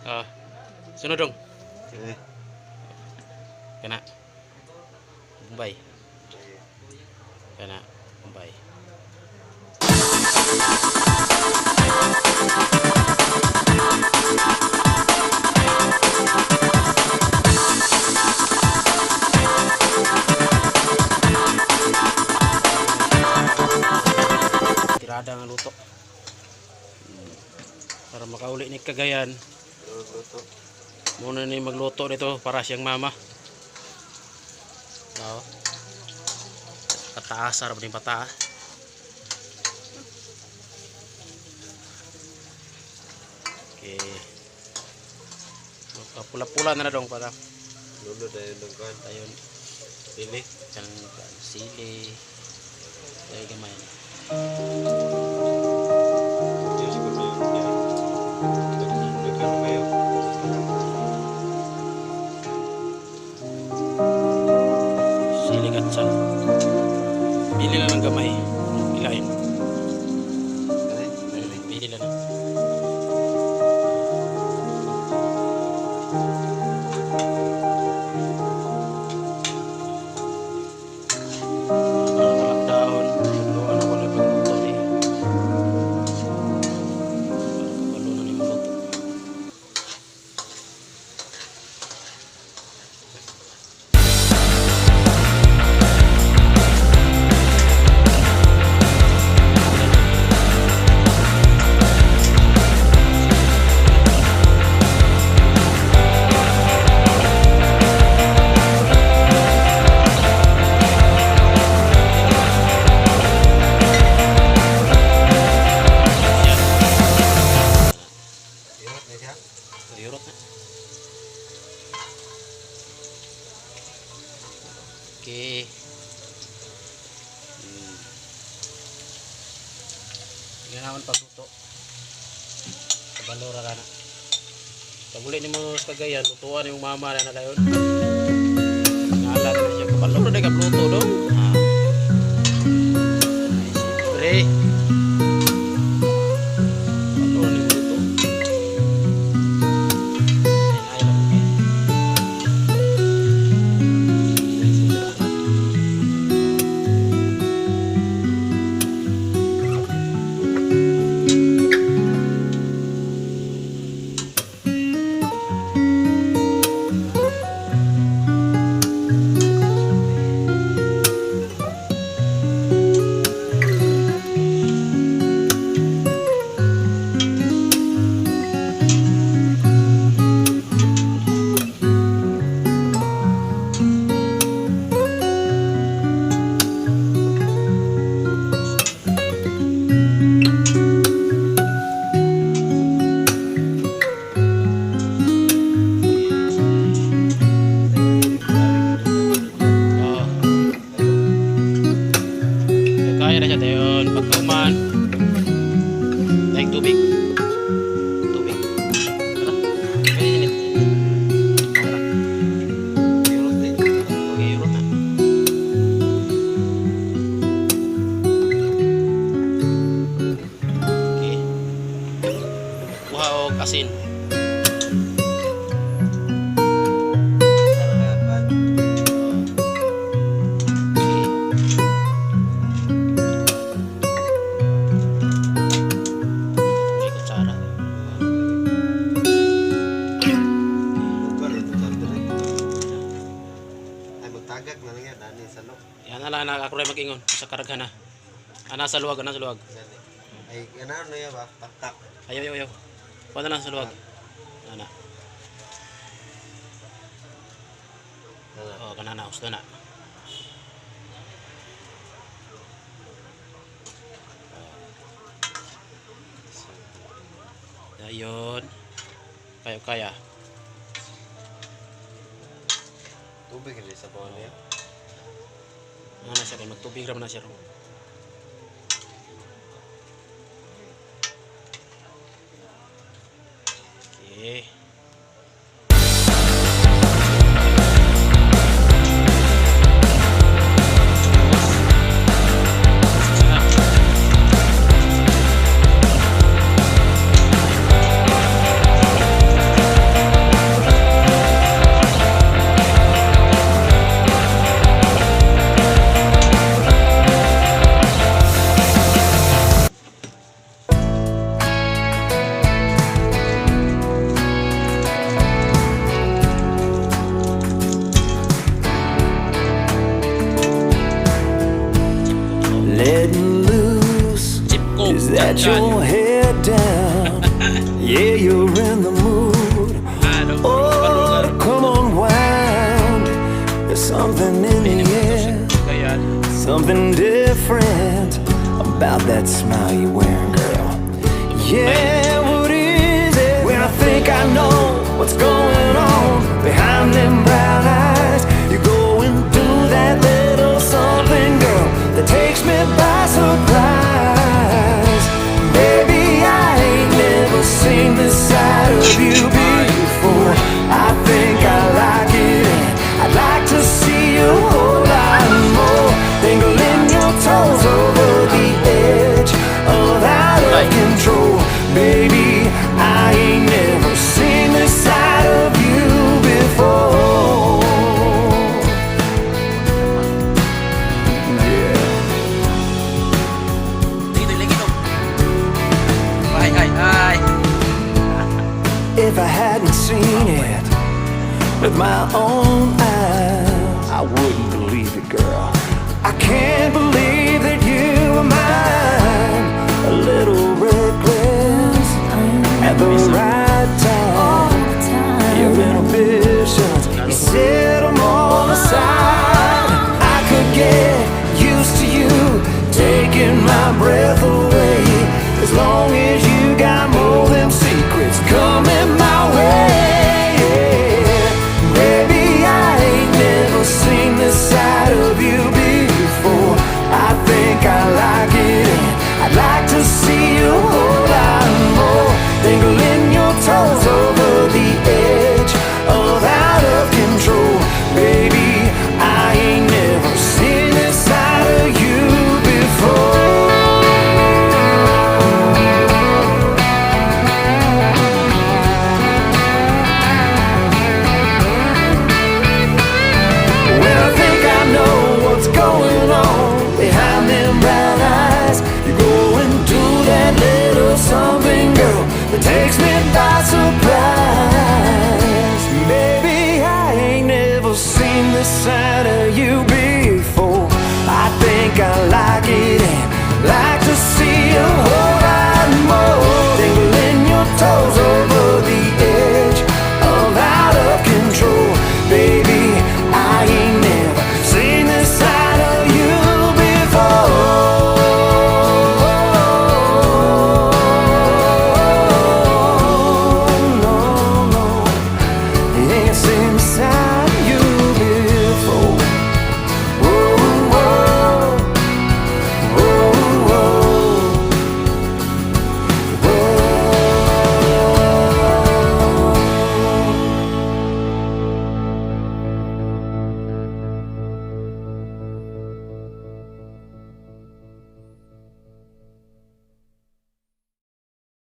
Oh, sunod dong. Okay. Kana. Bombay. Kana. Bombay. Tirada nga luto. Para makauli ni Cagayan. Luto. Muna ni magluto nito para siyang mama. Oh. Pataas, sarap din pataas. Okay. Pula-pula na dong para. Lulo dahil ng kan. Ayun. Sili. Kan sili. Dahil gamay. Yes, siguro yun. Nagkano kayo? Sili katsa. Pili lang ng gamay. Ilain. Pili lang. Yurot na. Okay. Ganawan pagluto. Kabalora ka na. Paguli ni mo sa Cagayan, lutuan yung mama na dayon. Ngalan na siya. Kabalora na kapluto dong. Siyempre. Pagkuman naik tubig tara kaya init tara yurot na okay yurot na okay kuha o asin yan ala na ako rin mag-ingon sa karaghan na. Ana sa luwag, ana sa luwag. Ay, ano yan ba? Tak-tak. Ayaw. Kuha na lang sa luwag. Ana. Oh, kanana, gusto na. Ayun. Kaya. Tubig hindi sa bawang niya. Ano na siya, magtubig raman na siya. Okay. let your head down. Yeah, you're in the mood. Oh, come unwind. There's something in the air, something different about that smile you're wearing, girl. Yeah, what is it? When I think I know what's going on behind them brown eyes, you're going through that little something, girl, that takes me by surprise. Baby, I ain't never seen this side of you before. I think I like it, and I'd like to see you a whole lot more. Dangling your toes over the edge of out of control. Baby, I ain't never seen this side of you before. Yeah. If I hadn't seen it with my own eyes, I wouldn't believe it, girl. I can't believe that you were mine. A little reckless at the right time. Your inhibitions, you set them all aside. I could get used to you taking my breath away, as long as you got more of them secrets coming my way. Baby, I ain't never seen this side of you before. I think I like it, and I'd like to see you a whole lot more. Dangling your toes over the edge of out of control. Baby, I ain't never seen this side of you before. When I think I know what's going on behind them brown eyes, you're going through that little something, girl, that takes me by surprise. Baby, I ain't never seen this side